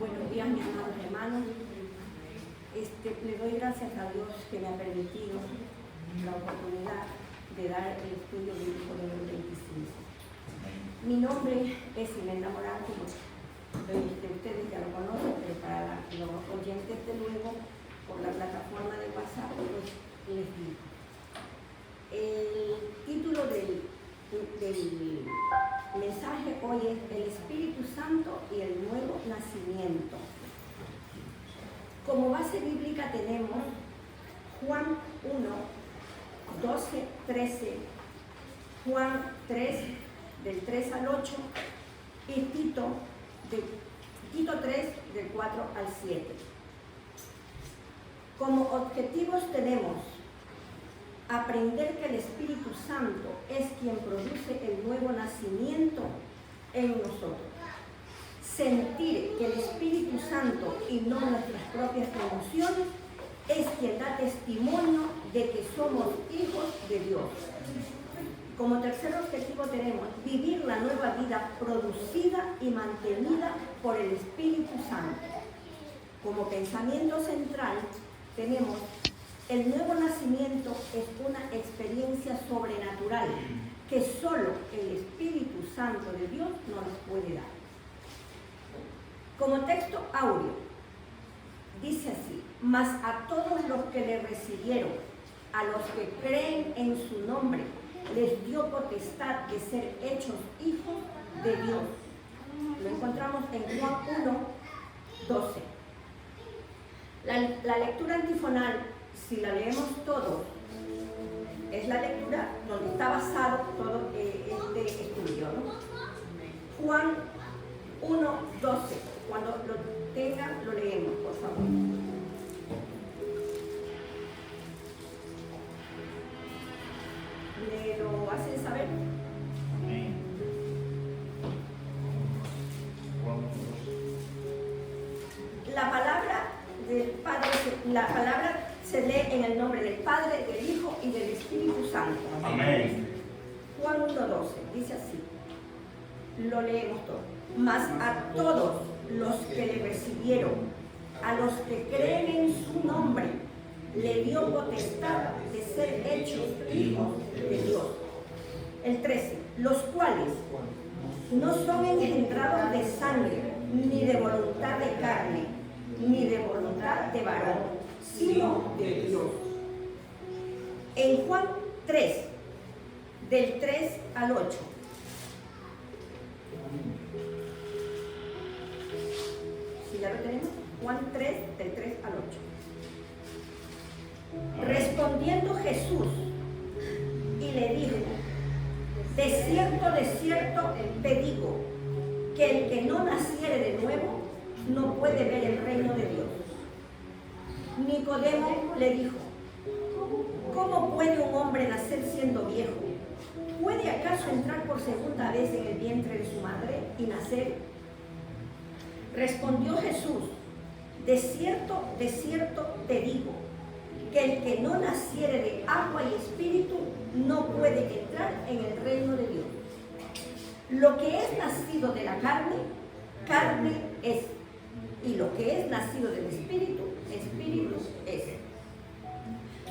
Buenos días, mis amados hermanos. Le doy gracias a Dios que me ha permitido la oportunidad de dar el estudio bíblico número 25. Mi nombre es Imelda Morán, como ustedes ya lo conocen, pero para los oyentes de luego, por la plataforma de WhatsApp, pues les digo. El título del mensaje hoy es el Espíritu Santo y el nuevo nacimiento. Como base bíblica tenemos Juan 1, 12, 13, Juan 3, del 3 al 8 y Tito 3, del 4 al 7. Como objetivos tenemos aprender que el Espíritu Santo es quien produce el nuevo nacimiento en nosotros. Sentir que el Espíritu Santo y no nuestras propias emociones es quien da testimonio de que somos hijos de Dios. Como tercer objetivo tenemos vivir la nueva vida producida y mantenida por el Espíritu Santo. Como pensamiento central tenemos el nuevo nacimiento es una experiencia sobrenatural que solo el Espíritu Santo de Dios nos puede dar. Como texto áureo, dice así: mas a todos los que le recibieron, a los que creen en su nombre, les dio potestad de ser hechos hijos de Dios. Lo encontramos en Juan 1, 12. La lectura antifonal, si la leemos todos, es la lectura donde está basado todo este estudio, ¿no? Juan 1, 12. Cuando lo tengan, lo leemos, por favor. ¿Me lo hacen saber? La palabra del Padre, la palabra se lee en el nombre del Padre, del Hijo y del Espíritu Santo. Amén. Juan 1:12 dice así, lo leemos todo. Mas a todos los que le recibieron, a los que creen en su nombre, le dio potestad de ser hechos hijos de Dios. El 13, los cuales no son engendrados de sangre, ni de voluntad de carne, ni de voluntad de varón, sino de Dios. En Juan 3, del 3 al 8. Si ya lo tenemos, Juan 3, del 3 al 8. Respondiendo Jesús y le dijo: de cierto te digo, que el que no naciere de nuevo no puede ver el reino de Dios. Nicodemo le dijo: ¿cómo puede un hombre nacer siendo viejo? ¿Puede acaso entrar por segunda vez en el vientre de su madre y nacer? Respondió Jesús: de cierto te digo, que el que no naciere de agua y espíritu no puede entrar en el reino de Dios. Lo que es nacido de la carne, carne es, y lo que es nacido del espíritu, espíritu es.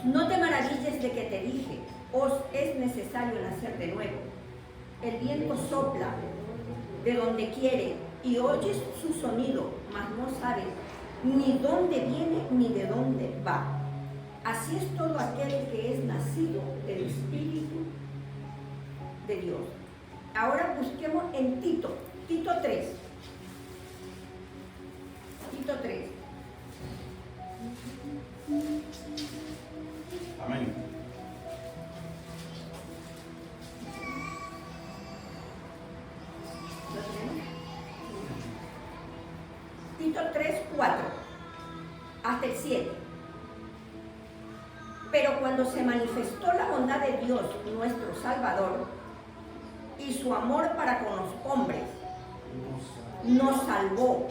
No te maravilles de que te dije, os es necesario nacer de nuevo. El viento sopla de donde quiere y oyes su sonido, mas no sabes ni dónde viene ni de dónde va. Así es todo aquel que es nacido del Espíritu de Dios. Ahora busquemos en Tito 3. Tito 3. Amén. ¿Lo tenemos? Tito 3, 4 hasta el 7. Pero cuando se manifestó la bondad de Dios, nuestro Salvador, y su amor para con los hombres, nos salvó,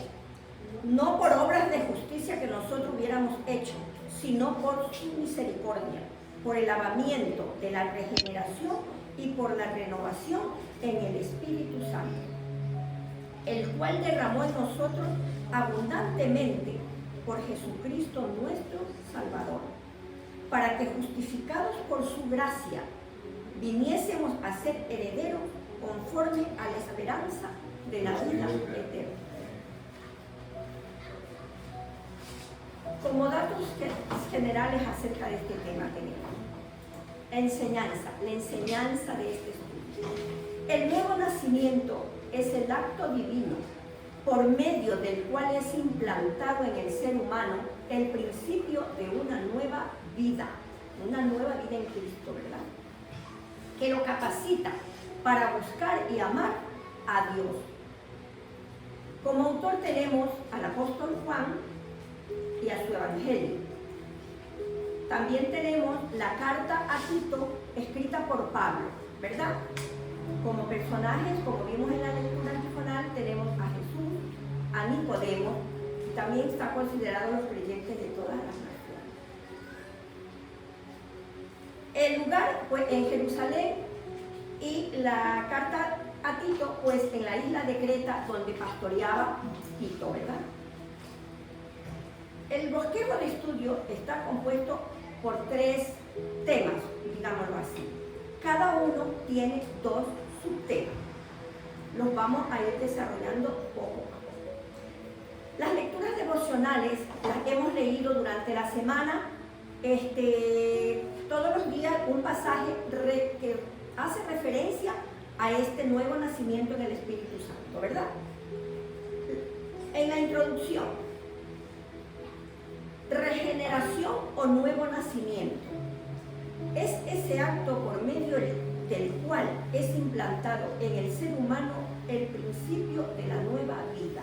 no por obras de justicia que nosotros hubiéramos hecho, sino por su misericordia, por el lavamiento de la regeneración y por la renovación en el Espíritu Santo, el cual derramó en nosotros abundantemente por Jesucristo nuestro Salvador, para que justificados por su gracia viniésemos a ser herederos conforme a la esperanza de la vida eterna. Como datos generales acerca de este tema tenemos la enseñanza de este estudio. El nuevo nacimiento es el acto divino por medio del cual es implantado en el ser humano el principio de una nueva vida en Cristo, ¿verdad? Que lo capacita para buscar y amar a Dios. Como autor tenemos al apóstol Juan y a su evangelio. También tenemos la carta a Tito escrita por Pablo, ¿verdad? Como personajes, como vimos en la lectura antifonal, tenemos a Jesús, a Nicodemo, y también está considerado los creyentes de todas las naciones. El lugar, pues, en Jerusalén, y la carta a Tito, pues, en la isla de Creta, donde pastoreaba Tito, ¿verdad? El bosquejo de estudio está compuesto por 3 temas, digámoslo así. Cada uno tiene 2 subtemas. Los vamos a ir desarrollando poco a poco. Las lecturas devocionales las hemos leído durante la semana, todos los días un pasaje que hace referencia a este nuevo nacimiento en el Espíritu Santo, ¿verdad? En la introducción, regeneración o nuevo nacimiento es ese acto por medio del cual es implantado en el ser humano el principio de la nueva vida.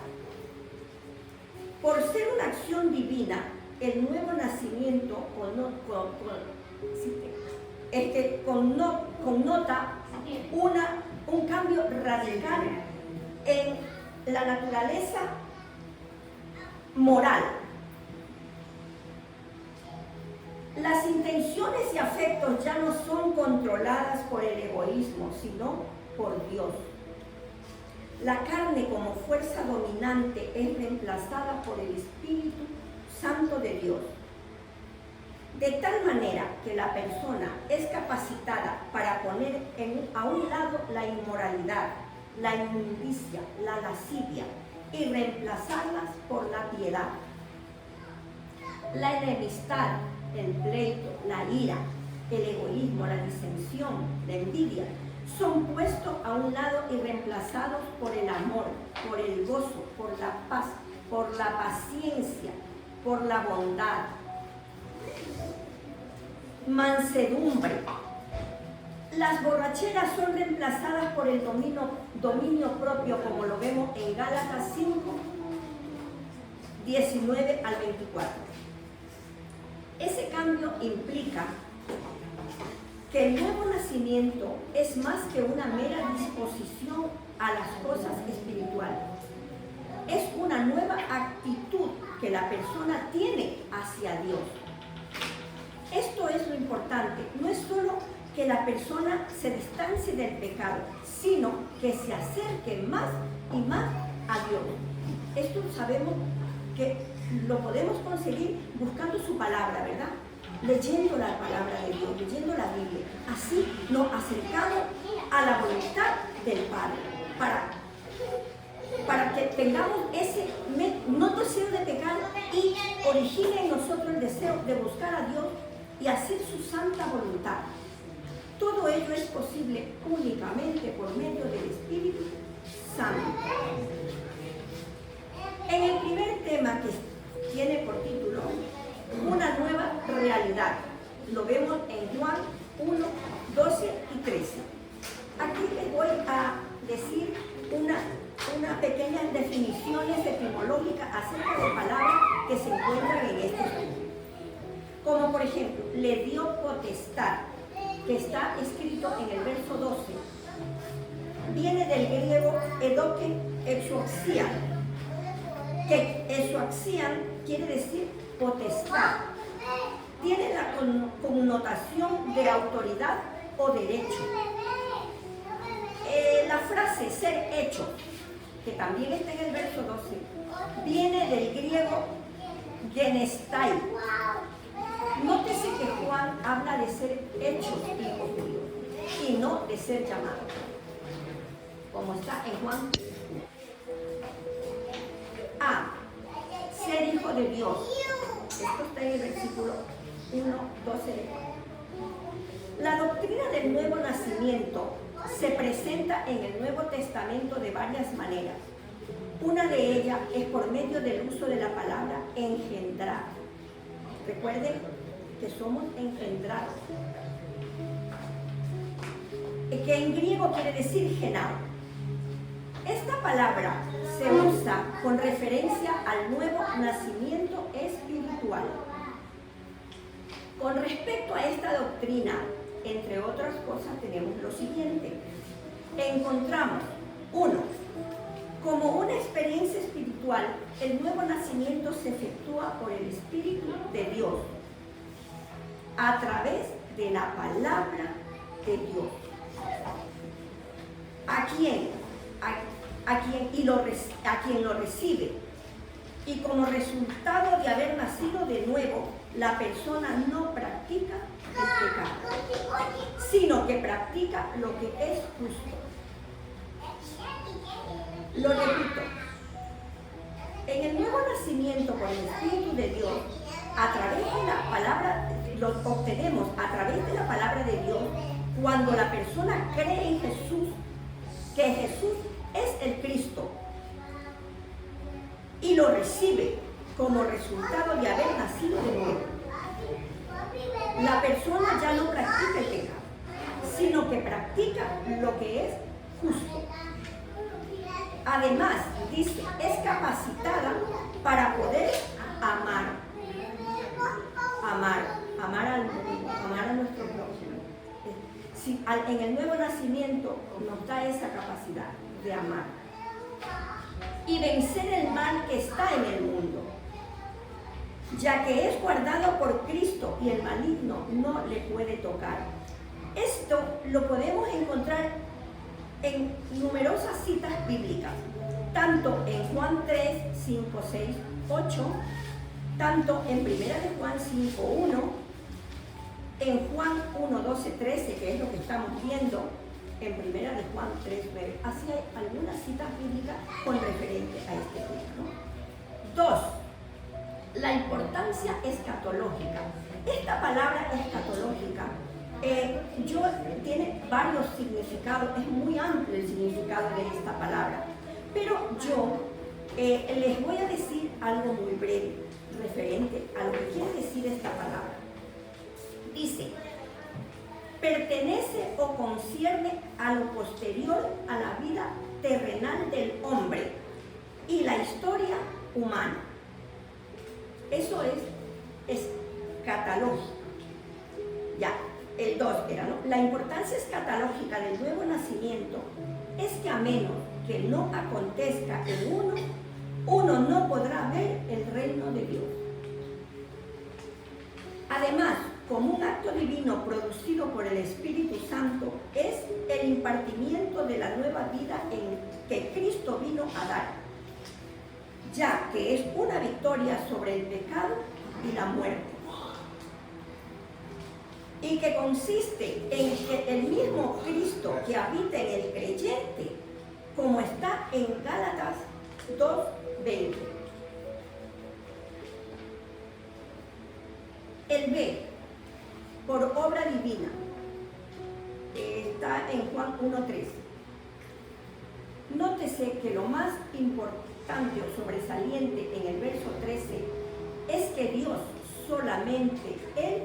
Por ser una acción divina, el nuevo nacimiento connota un cambio radical en la naturaleza moral. Las intenciones y afectos ya no son controladas por el egoísmo, sino por Dios. La carne como fuerza dominante es reemplazada por el Espíritu Santo de Dios. De tal manera que la persona es capacitada para poner a un lado la inmoralidad, la inmundicia, la lascivia y reemplazarlas por la piedad. La enemistad, el pleito, la ira, el egoísmo, la disensión, la envidia, son puestos a un lado y reemplazados por el amor, por el gozo, por la paz, por la paciencia, por la bondad, mansedumbre. Las borracheras son reemplazadas por el dominio propio, como lo vemos en Gálatas 5, 19 al 24. Ese cambio implica que el nuevo nacimiento es más que una mera disposición a las cosas espirituales. Es una nueva actitud que la persona tiene hacia Dios. Esto es lo importante. No es solo que la persona se distancie del pecado, sino que se acerque más y más a Dios. Esto sabemos que lo podemos conseguir buscando su palabra, ¿verdad? Leyendo la palabra de Dios, leyendo la Biblia. Así nos acercamos a la voluntad del Padre, para que tengamos ese no deseo de pecar y origine en nosotros el deseo de buscar a Dios y hacer su santa voluntad. Todo ello es posible únicamente por medio del Espíritu Santo. En el primer tema, que tiene por título Una nueva realidad, lo vemos en Juan 1, 12 y 13. Aquí les voy a decir unas pequeñas definiciones etimológicas acerca de palabras que se encuentran en este estudio. Como por ejemplo, le dio potestad, que está escrito en el verso 12. Viene del griego edoke exoxian, que exoxian quiere decir potestad. Tiene la connotación de autoridad o derecho. La frase ser hecho que también está en el verso 12, viene del griego genestai. Nótese que Juan habla de ser hechos hijos de Dios y no de ser llamados, como está en Juan. A, ser hijo de Dios. Esto está en el versículo 1, 12 de Juan. La doctrina del nuevo nacimiento se presenta en el Nuevo Testamento de varias maneras. Una de ellas es por medio del uso de la palabra engendrar. Recuerden que somos engendrados, que en griego quiere decir genao. Esta palabra se usa con referencia al nuevo nacimiento espiritual. Con respecto a esta doctrina, entre otras cosas, tenemos lo siguiente. Encontramos, 1, como una experiencia espiritual, el nuevo nacimiento se efectúa por el Espíritu de Dios, a través de la palabra de Dios. A quien lo recibe. Y como resultado de haber nacido de nuevo, la persona no practica el pecado, sino que practica lo que es justo. Lo repito, en el nuevo nacimiento por el Espíritu de Dios, a través de la palabra, lo obtenemos a través de la palabra de Dios, cuando la persona cree en Jesús, que Jesús es el Cristo, y lo recibe como resultado de haber nacido de nuevo. La persona ya no practica el pecado, sino que practica lo que es justo. Además, dice, es capacitada para poder amar a nuestro prójimo. Si, en el nuevo nacimiento nos da esa capacidad de amar y vencer el mal que está en el mundo, ya que es guardado por Cristo y el maligno no le puede tocar. Esto lo podemos encontrar en numerosas citas bíblicas, tanto en Juan 3, 5, 6, 8, tanto en 1 de Juan 5, 1, en Juan 1, 12, 13, que es lo que estamos viendo, en 1 de Juan 3, 9. Así hay algunas citas bíblicas con referente a este tema, ¿no? 2. La importancia escatológica. Esta palabra escatológica tiene varios significados, es muy amplio el significado de esta palabra, pero yo les voy a decir algo muy breve referente a lo que quiere decir esta palabra. Dice, pertenece o concierne a lo posterior a la vida terrenal del hombre y la historia humana. Eso es escatológico. Ya, el 2 era, ¿no? La importancia escatológica del nuevo nacimiento es que a menos que no acontezca en uno no podrá ver el reino de Dios. Además, como un acto divino producido por el Espíritu Santo, es el impartimiento de la nueva vida en que Cristo vino a dar, ya que es una victoria sobre el pecado y la muerte, y que consiste en que el mismo Cristo que habita en el creyente, como está en Gálatas 2:20. El B, por obra divina, está en Juan 1:13. Nótese que lo más importante o sobresaliente en el verso 13 es que Dios, solamente Él,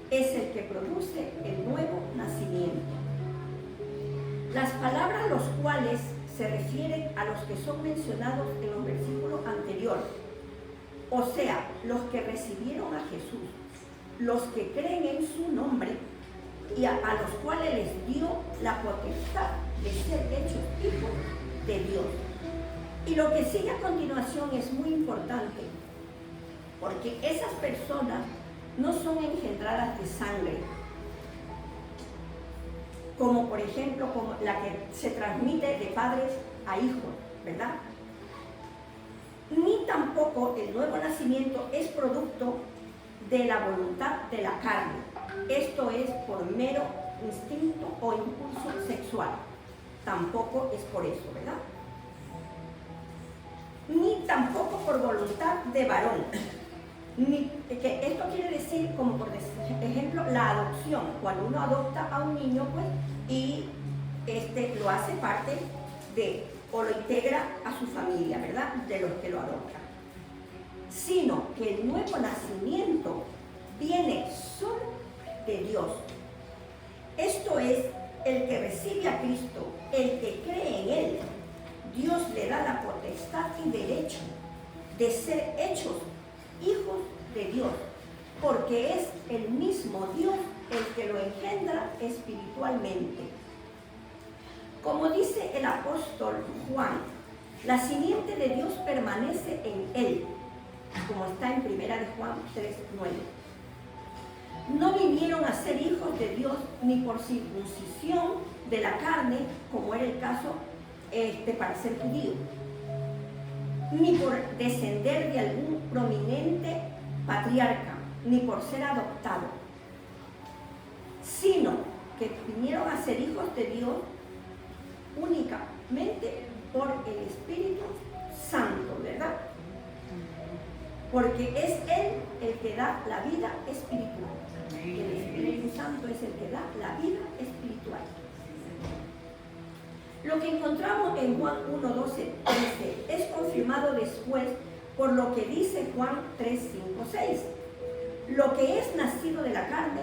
es el que produce el nuevo nacimiento. Las palabras los cuales se refieren a los que son mencionados en los versículos anteriores, o sea, los que recibieron a Jesús, los que creen en su nombre y a los cuales les dio la potestad de ser hechos hijos de Dios. Y lo que sigue a continuación es muy importante, porque esas personas no son engendradas de sangre, como por ejemplo como la que se transmite de padres a hijos. ¿verdad? Ni tampoco el nuevo nacimiento es producto de la voluntad de la carne. Esto es por mero instinto o impulso sexual. Tampoco es por eso, ¿verdad? Ni tampoco por voluntad de varón. Esto quiere decir, como por ejemplo, la adopción. Cuando uno adopta a un niño, pues, y lo hace parte de, o lo integra a su familia, ¿verdad? De los que lo adoptan. Sino que el nuevo nacimiento viene solo de Dios. Esto es, el que recibe a Cristo, el que cree en Él, Dios le da la potestad y derecho de ser hechos hijos de Dios, porque es el mismo Dios el que lo engendra espiritualmente. Como dice el apóstol Juan, la simiente de Dios permanece en él, como está en 1 de Juan 3:9. No vinieron a ser hijos de Dios ni por circuncisión de la carne, como era el caso para ser judío, ni por descender de algún prominente patriarca, ni por ser adoptado, sino que vinieron a ser hijos de Dios únicamente por el Espíritu Santo, ¿verdad? Porque es Él el que da la vida espiritual. El Espíritu Santo es el que da la vida espiritual. Lo que encontramos en Juan 1:12, 13 es confirmado después por lo que dice Juan 3:5, 6. Lo que es nacido de la carne,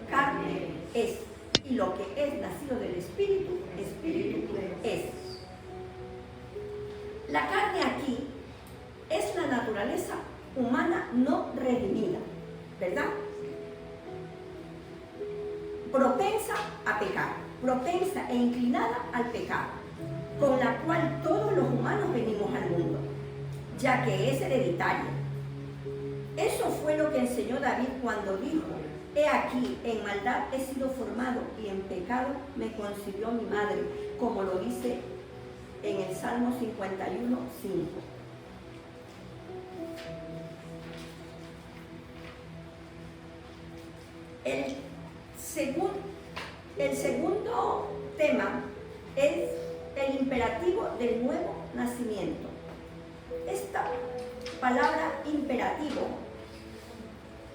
carne es. Y lo que es nacido del Espíritu, Espíritu es. La carne aquí es la naturaleza humana no redimida, ¿verdad? Propensa a pecar, propensa e inclinada al pecado, con la cual todos los humanos venimos al mundo, ya que es hereditaria. Eso fue lo que enseñó David cuando dijo: he aquí, en maldad he sido formado y en pecado me concibió mi madre, como lo dice en el Salmo 51:5. El segundo tema es el imperativo del nuevo nacimiento. Esta palabra imperativo,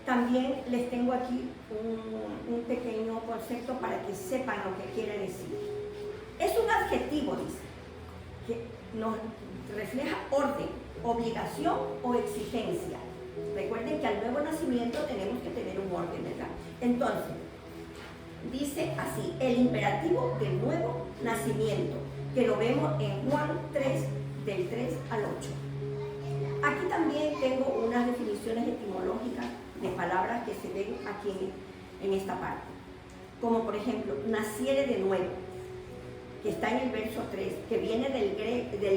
también les tengo aquí un pequeño concepto para que sepan lo que quiere decir. Es un adjetivo, dice, que nos refleja orden, obligación o exigencia. Recuerden que al nuevo nacimiento tenemos que tener un orden, ¿verdad? Entonces, dice así, el imperativo del nuevo nacimiento, que lo vemos en Juan 3, del 3 al 8. Aquí también tengo unas definiciones etimológicas de palabras que se ven aquí en esta parte. Como por ejemplo, naciere de nuevo, que está en el verso 3, que viene del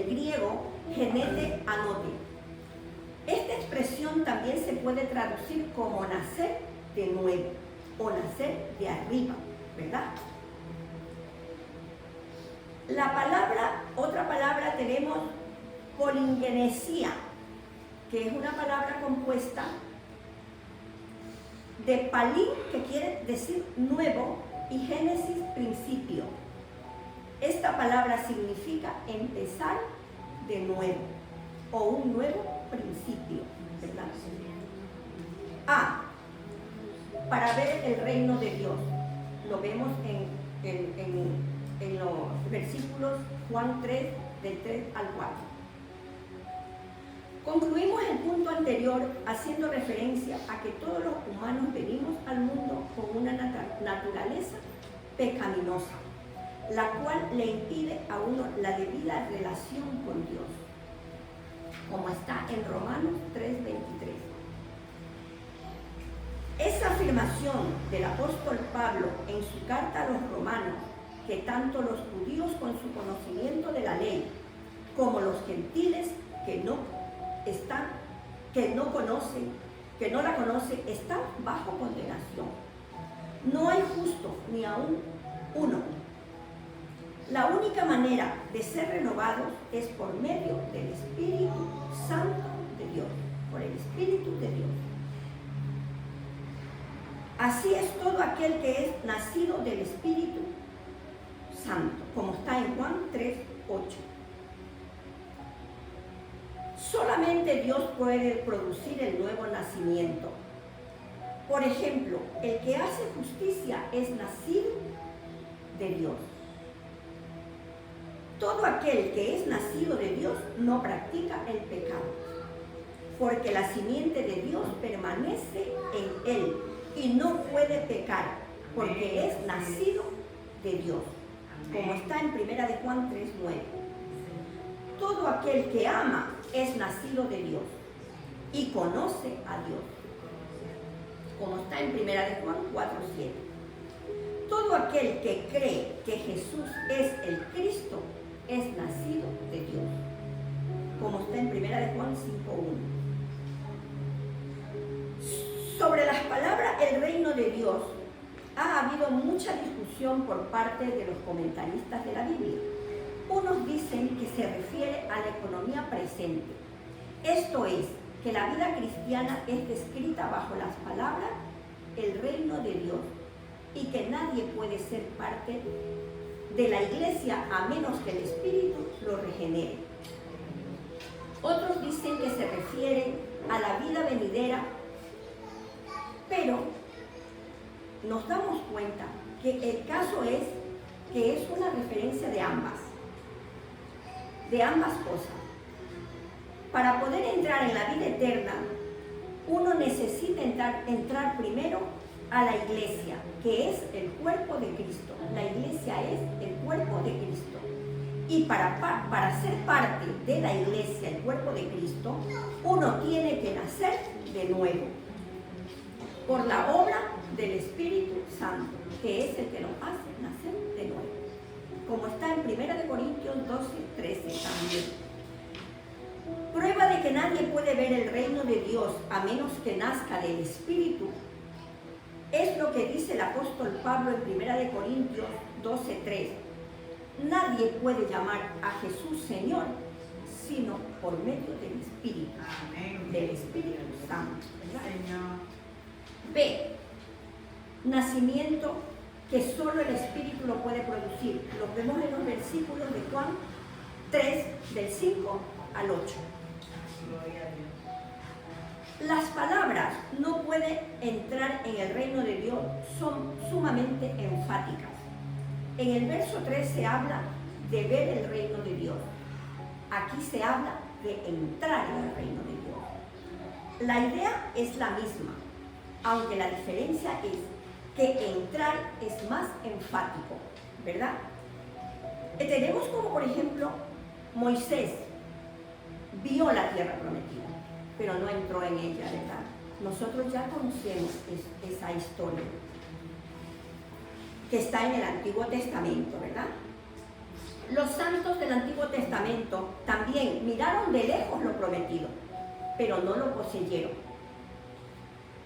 griego genete anote. Esta expresión también se puede traducir como nacer de nuevo o nacer de arriba, ¿verdad? Otra palabra tenemos polingenesia, que es una palabra compuesta de palín, que quiere decir nuevo, y génesis, principio. Esta palabra significa empezar de nuevo o un nuevo principio, ¿verdad? Para ver el reino de Dios. Lo vemos en los versículos Juan 3, del 3 al 4. Concluimos el punto anterior haciendo referencia a que todos los humanos venimos al mundo con una naturaleza pecaminosa, la cual le impide a uno la debida relación con Dios, como está en Romanos 3:23. Esa afirmación del apóstol Pablo en su carta a los romanos, que tanto los judíos con su conocimiento de la ley, como los gentiles que no la conocen, están bajo condenación. No hay justo ni aún uno. La única manera de ser renovados es por medio del Espíritu Santo de Dios, por el Espíritu de Dios. Así es todo aquel que es nacido del Espíritu Santo, como está en Juan 3:8. Solamente Dios puede producir el nuevo nacimiento. Por ejemplo, el que hace justicia es nacido de Dios. Todo aquel que es nacido de Dios no practica el pecado, porque la simiente de Dios permanece en él y no puede pecar, porque es nacido de Dios, como está en 1 de Juan 3:9. Todo aquel que ama es nacido de Dios y conoce a Dios, como está en 1 de Juan 4:7. Todo aquel que cree que Jesús es el Cristo es nacido de Dios, como está en 1 de Juan 5:1. Sobre las palabras el reino de Dios ha habido mucha discusión por parte de los comentaristas de la Biblia. Unos dicen que se refiere a la economía presente, esto es, que la vida cristiana es descrita bajo las palabras el reino de Dios y que nadie puede ser parte de la iglesia a menos que el Espíritu lo regenere. Otros dicen que se refiere a la vida venidera, pero nos damos cuenta que el caso es que es una referencia de ambas cosas. Para poder entrar en la vida eterna, uno necesita entrar primero a la iglesia, que es el cuerpo de Cristo. La iglesia es el cuerpo de Cristo. Y para ser parte de la iglesia, el cuerpo de Cristo, uno tiene que nacer de nuevo, por la obra del Espíritu Santo, que es el que nos hace nacer de nuevo. Como está en 1 Corintios 12:13 también. Prueba de que nadie puede ver el reino de Dios a menos que nazca del Espíritu es lo que dice el apóstol Pablo en 1 Corintios 12:3. Nadie puede llamar a Jesús Señor sino por medio del Espíritu, del Espíritu Santo. B. Nacimiento que solo el Espíritu lo puede producir. Lo vemos en los versículos de Juan 3, del 5 al 8. Las palabras no pueden entrar en el reino de Dios son sumamente enfáticas. En el verso 3 se habla de ver el reino de Dios. Aquí se habla de entrar en el reino de Dios. La idea es la misma, aunque la diferencia es que entrar es más enfático, ¿verdad? Tenemos como por ejemplo Moisés vio la tierra prometida, pero no entró en ella, ¿verdad? Nosotros ya conocemos esa historia que está en el Antiguo Testamento, ¿verdad? Los santos del Antiguo Testamento también miraron de lejos lo prometido, pero no lo poseyeron,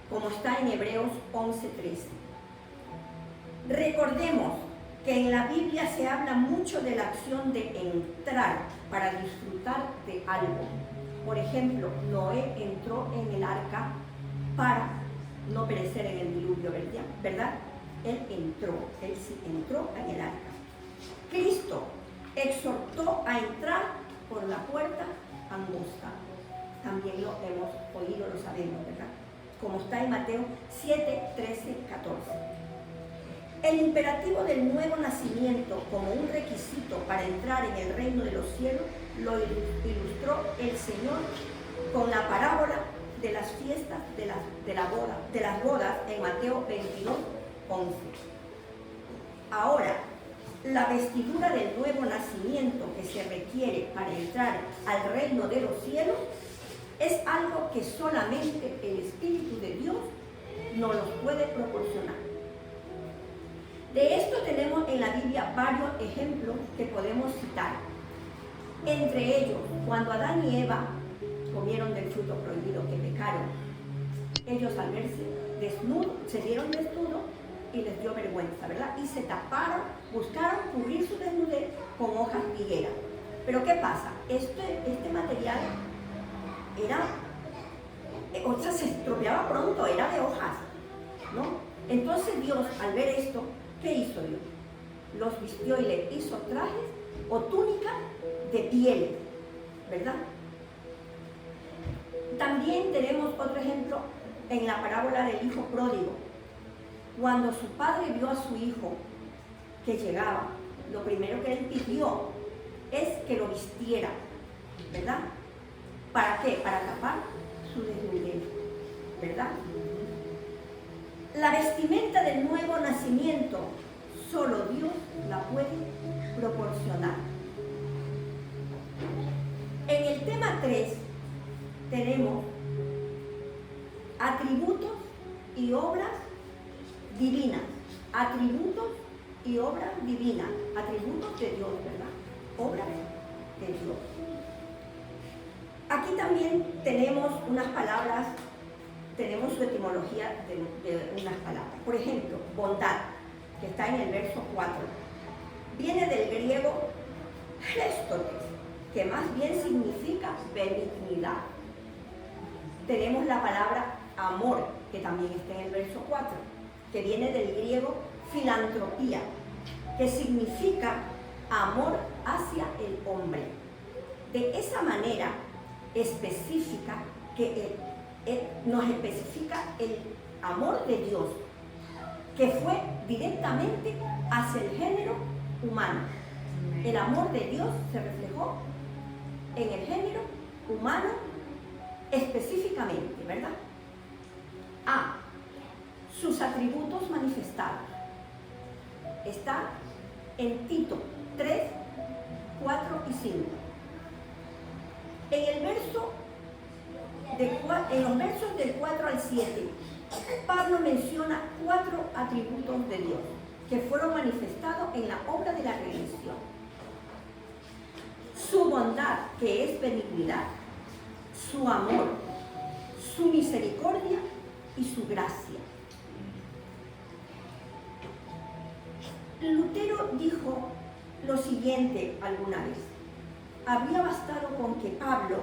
como está en Hebreos 11:13. Recordemos que en la Biblia se habla mucho de la acción de entrar para disfrutar de algo. Por ejemplo, Noé entró en el arca para no perecer en el diluvio, ¿verdad? Él sí entró en el arca. Cristo exhortó a entrar por la puerta angosta. También lo hemos oído, lo sabemos, ¿verdad? Como está en Mateo 7, 13, 14. El imperativo del nuevo nacimiento como un requisito para entrar en el reino de los cielos lo ilustró el Señor con la parábola de las fiestas de las bodas en Mateo 22, 11. Ahora, la vestidura del nuevo nacimiento que se requiere para entrar al reino de los cielos es algo que solamente el Espíritu de Dios nos los puede proporcionar. De esto tenemos en la Biblia varios ejemplos que podemos citar. Entre ellos, cuando Adán y Eva comieron del fruto prohibido, que pecaron, ellos al verse desnudos, se vieron desnudos y les dio vergüenza, ¿verdad? Y se taparon, buscaron cubrir su desnudez con hojas de higuera. Pero ¿qué pasa? Este material era, o sea, se estropeaba pronto, era de hojas, ¿no? Entonces Dios, al ver esto, ¿qué hizo Dios? Los vistió y le hizo trajes o túnicas de pieles, ¿verdad? También tenemos otro ejemplo en la parábola del hijo pródigo. Cuando su padre vio a su hijo que llegaba, lo primero que él pidió es que lo vistiera, ¿verdad? ¿Para qué? Para tapar su desnudez, ¿verdad? La vestimenta del nuevo nacimiento, solo Dios la puede proporcionar. En el tema 3 tenemos atributos y obras divinas. Atributos y obras divinas. Atributos de Dios, ¿verdad? Obras de Dios. Aquí también tenemos unas palabras, tenemos su etimología de unas palabras. Por ejemplo, bondad, que está en el verso 4. Viene del griego chrestotes, que más bien significa benignidad. Tenemos la palabra amor, que también está en el verso 4, que viene del griego filantropía, que significa amor hacia el hombre. De esa manera específica, que nos especifica el amor de Dios, que fue directamente hacia el género humano. El amor de Dios se reflejó en el género humano específicamente, ¿verdad? A. Sus atributos manifestados. Está en Tito 3, 4 y 5. En los versos del 4 al 7, Pablo menciona 4 atributos de Dios que fueron manifestados en la obra de la redención. Su bondad, que es benignidad, su amor, su misericordia y su gracia. Lutero dijo lo siguiente alguna vez: habría bastado con que Pablo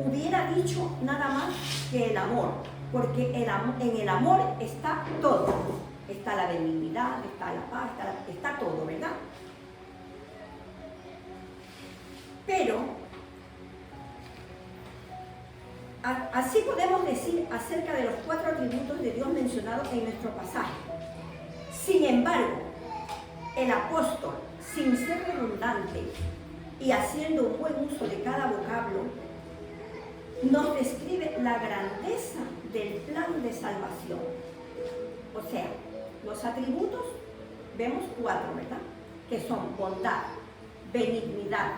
hubiera dicho nada más que el amor, porque en el amor está todo. Está la benignidad, está la paz, está todo, ¿verdad? Pero así podemos decir acerca de los 4 atributos de Dios mencionados en nuestro pasaje. Sin embargo, el apóstol, sin ser redundante y haciendo un buen uso de cada vocablo, nos describe la grandeza del plan de salvación. O sea, los atributos, vemos 4, ¿verdad? Que son bondad, benignidad,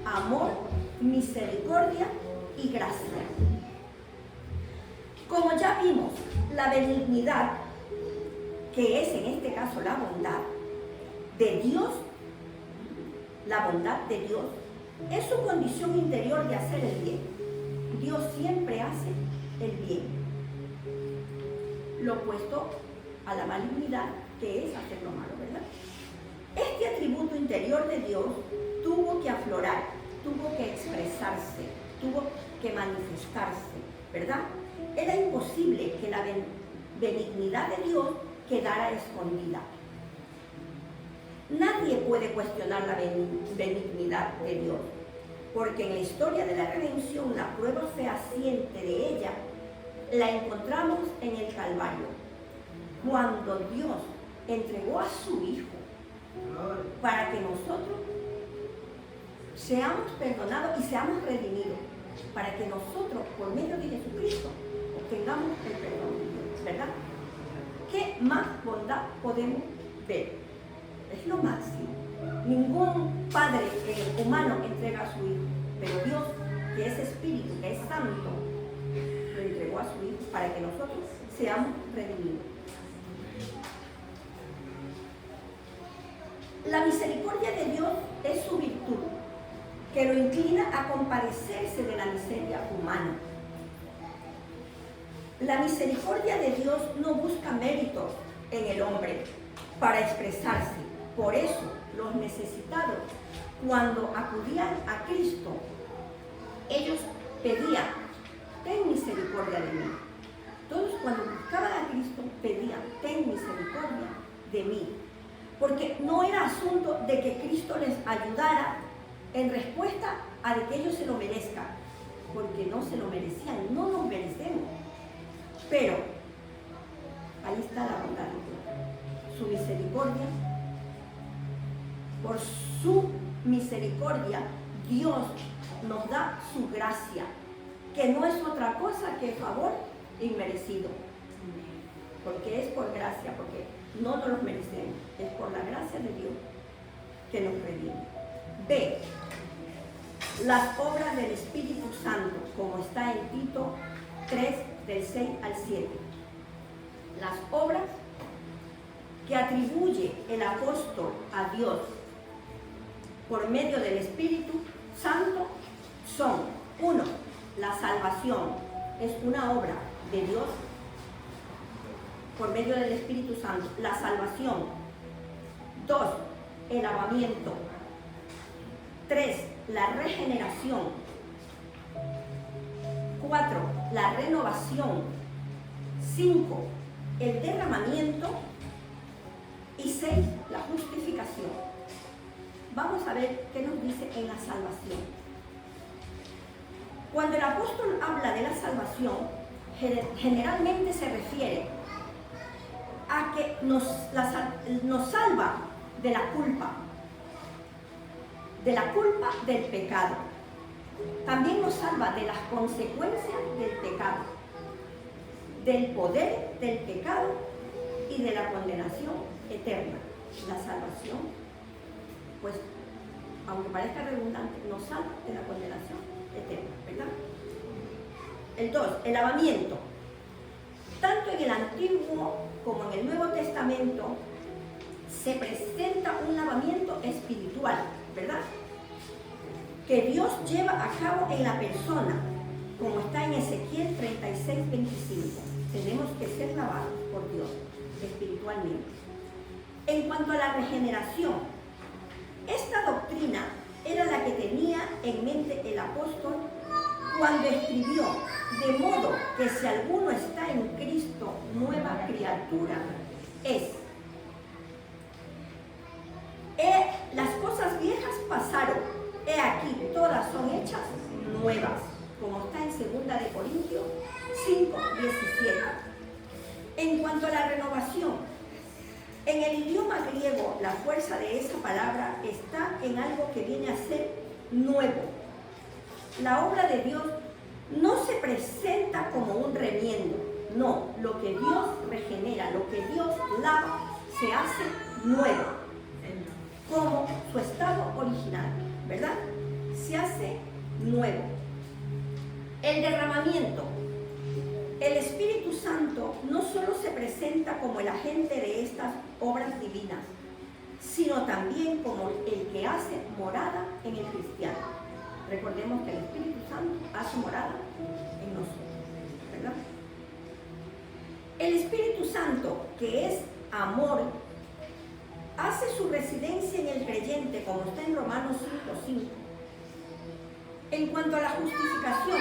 amor, misericordia y gracia. Como ya vimos, la benignidad, que es en este caso la bondad de Dios, la bondad de Dios, es su condición interior de hacer el bien. Dios siempre hace el bien. Lo opuesto a la malignidad, que es hacer lo malo, ¿verdad? Este atributo interior de Dios tuvo que aflorar, tuvo que expresarse, tuvo que manifestarse, ¿verdad? Era imposible que la benignidad de Dios quedara escondida. Nadie puede cuestionar la benignidad de Dios, porque en la historia de la redención la prueba fehaciente de ella la encontramos en el Calvario, cuando Dios entregó a su Hijo para que nosotros seamos perdonados y seamos redimidos, para que nosotros, por medio de Jesucristo, obtengamos el perdón de Dios, ¿verdad? ¿Qué más bondad podemos ver? Es lo máximo. Ningún padre humano entrega a su hijo, pero Dios, que es espíritu, que es santo, lo entregó a su hijo para que nosotros seamos redimidos. La misericordia de Dios es su virtud, que lo inclina a compadecerse de la miseria humana. La misericordia de Dios no busca méritos en el hombre para expresarse. Por eso, los necesitados, cuando acudían a Cristo, ellos pedían, ten misericordia de mí. Todos cuando buscaban a Cristo pedían, ten misericordia de mí. Porque no era asunto de que Cristo les ayudara en respuesta a de que ellos se lo merezcan, porque no se lo merecían, no lo merecemos. Pero ahí está la bondad de Dios, su misericordia. Por su misericordia, Dios nos da su gracia, que no es otra cosa que favor inmerecido, porque es por gracia, porque no nos los merecemos, es por la gracia de Dios que nos redime. B. Las obras del Espíritu Santo, como está en Tito 3, del 6 al 7. Las obras que atribuye el apóstol a Dios por medio del Espíritu Santo son: 1. La salvación es una obra de Dios por medio del Espíritu Santo. La salvación. 2. El lavamiento. 3. La regeneración. 4. La renovación. 5. El derramamiento. Y 6. La justificación. Vamos a ver qué nos dice en la salvación. Cuando el apóstol habla de la salvación, generalmente se refiere a que nos salva de la culpa del pecado. También nos salva de las consecuencias del pecado, del poder del pecado y de la condenación eterna. La salvación, pues, aunque parezca redundante, nos salva de la condenación eterna, ¿verdad? El 2, el lavamiento. Tanto en el Antiguo como en el Nuevo Testamento se presenta un lavamiento espiritual, ¿verdad? Que Dios lleva a cabo en la persona, como está en Ezequiel 36, 25. Tenemos que ser lavados por Dios espiritualmente. En cuanto a la regeneración, esta doctrina era la que tenía en mente el apóstol cuando escribió: de modo que si alguno está en Cristo, nueva criatura es. Las cosas viejas pasaron, he aquí, todas son hechas nuevas, como está en 2 de Corintios 5, 17. En cuanto a la renovación, en el idioma griego, la fuerza de esa palabra está en algo que viene a ser nuevo. La obra de Dios no se presenta como un remiendo, no, lo que Dios regenera, lo que Dios lava, se hace nuevo, como su estado original, ¿verdad? Se hace nuevo. El derramamiento. El Espíritu Santo no solo se presenta como el agente de estas obras divinas, sino también como el que hace morada en el cristiano. Recordemos que el Espíritu Santo hace morada en nosotros, ¿verdad? El Espíritu Santo, que es amor, hace su residencia en el creyente, como está en Romanos 5:5. En cuanto a la justificación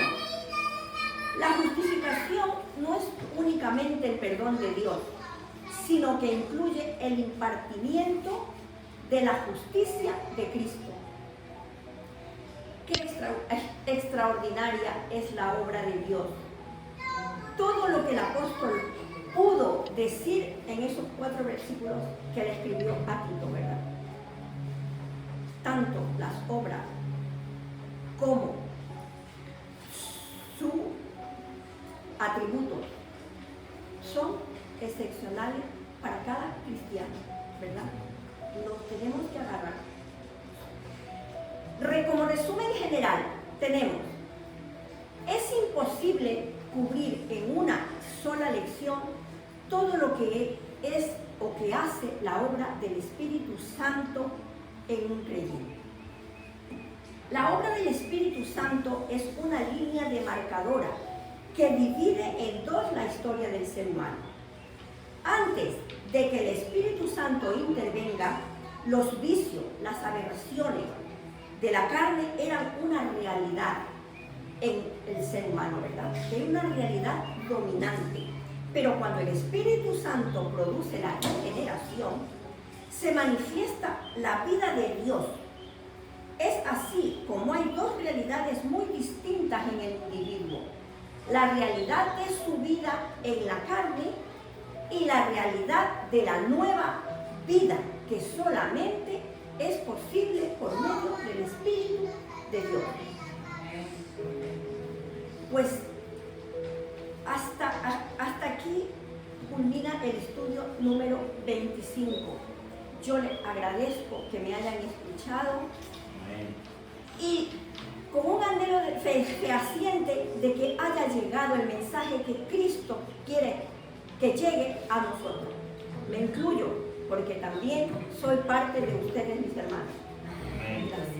no es únicamente el perdón de Dios, sino que incluye el impartimiento de la justicia de Cristo. Qué extraordinaria es la obra de Dios. Todo lo que el apóstol pudo decir en esos 4 versículos que le escribió a Tito, ¿verdad? Tanto las obras como sus atributos son excepcionales para cada cristiano, ¿verdad? Los tenemos que agarrar. Como resumen general, tenemos: es imposible cubrir en una sola lección todo lo que es o que hace la obra del Espíritu Santo en un creyente. La obra del Espíritu Santo es una línea demarcadora que divide en 2 la historia del ser humano. Antes de que el Espíritu Santo intervenga, los vicios, las aberraciones de la carne eran una realidad en el ser humano, ¿verdad? Es una realidad dominante. Pero cuando el Espíritu Santo produce la regeneración, se manifiesta la vida de Dios. Es así como hay dos realidades muy distintas en el individuo. La realidad de su vida en la carne y la realidad de la nueva vida que solamente es posible por medio del Espíritu de Dios. Pues hasta aquí culmina el estudio número 25. Yo les agradezco que me hayan escuchado y con un anhelo de fe fehaciente de que haya llegado el mensaje que Cristo quiere que llegue a nosotros. Me incluyo porque también soy parte de ustedes, mis hermanos. Gracias.